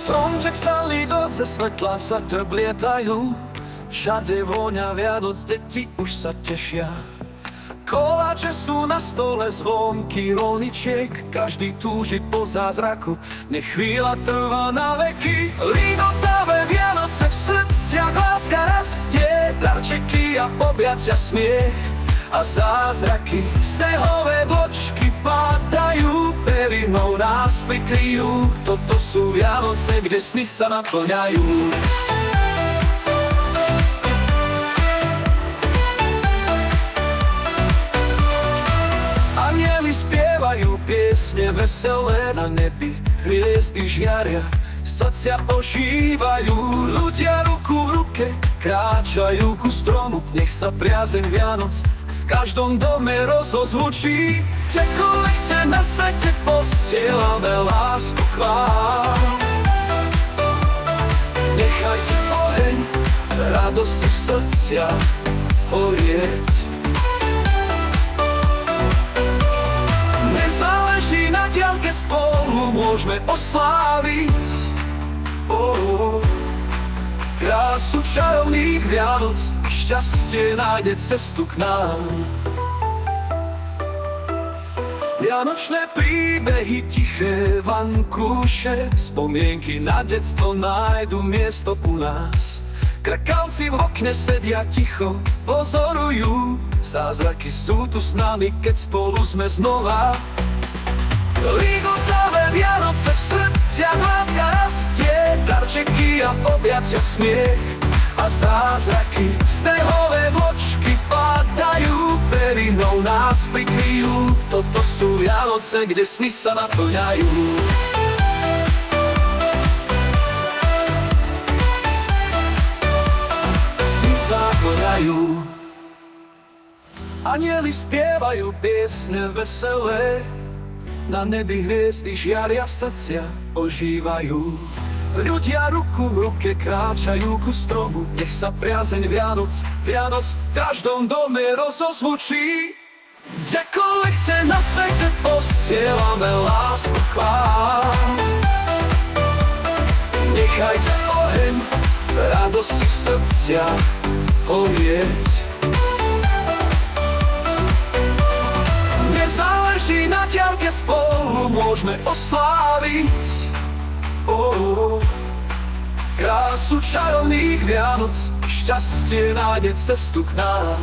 Stromček sa lídoce, svetla sa trblietajú. Všade vôňa Vianoc, deti už sa tešia. Koláče sú na stole, zvonky rolničiek. Každý túži po zázraku, nech chvíľa trvá na veky. Lidotavé Vianoce v srdciach, láska rastie. Darčeky a objatia, smiech a zázraky. Snehové vločky pádajú, perinou nás prikryjú. Toto sú Vianoce, kde sny sa naplňajú. Anjeli spievajú piesne veselé na nebi, hviezdy žiaria, srdcia ožívajú. Ľudia ruku v ruke kráčajú ku stromu, nech sa priazeň Vianoc v každom dome rozozvučí. Kdekoľvek ste na svete, posielame lásku k vám. Nechajte oheň radosti v srdciach horieť. Nezáleží na diaľke, spolu môžeme osláviť krásu čarovných Vianoc. Šťastie nájde cestu k nám. Vianočné príbehy, tiché vankúše, spomienky na detstvo nájdu miesto u nás. Krakavci v okne sedia ticho, pozorujú. Zázraky sú tu s nami, keď spolu sme znova. Ligotavé Vianoce v srdciach, láska rastie. Darčeky a objatia, smiech a zázraky. Snehové vločky pádajú, perinou nás prikryjú. Toto sú Vianoce, kde sny sa naplňajú. Sny sa naplňajú. Anjeli spievajú piesne veselé, na nebi hviezdy žiaria, srdcia ožívajú. Ľudia ruku v ruke kráčajú ku stromu, nech sa priazeň Vianoc v každom dome rozozvučí. Kdekoľvek ste na svete, posielame lásku k vám. Nechajte oheň radosti v srdciach horieť. Nezáleží na diaľke, spolu môžeme osláviť krásu čarovných Vianoc. Šťastie nájde cestu k nám.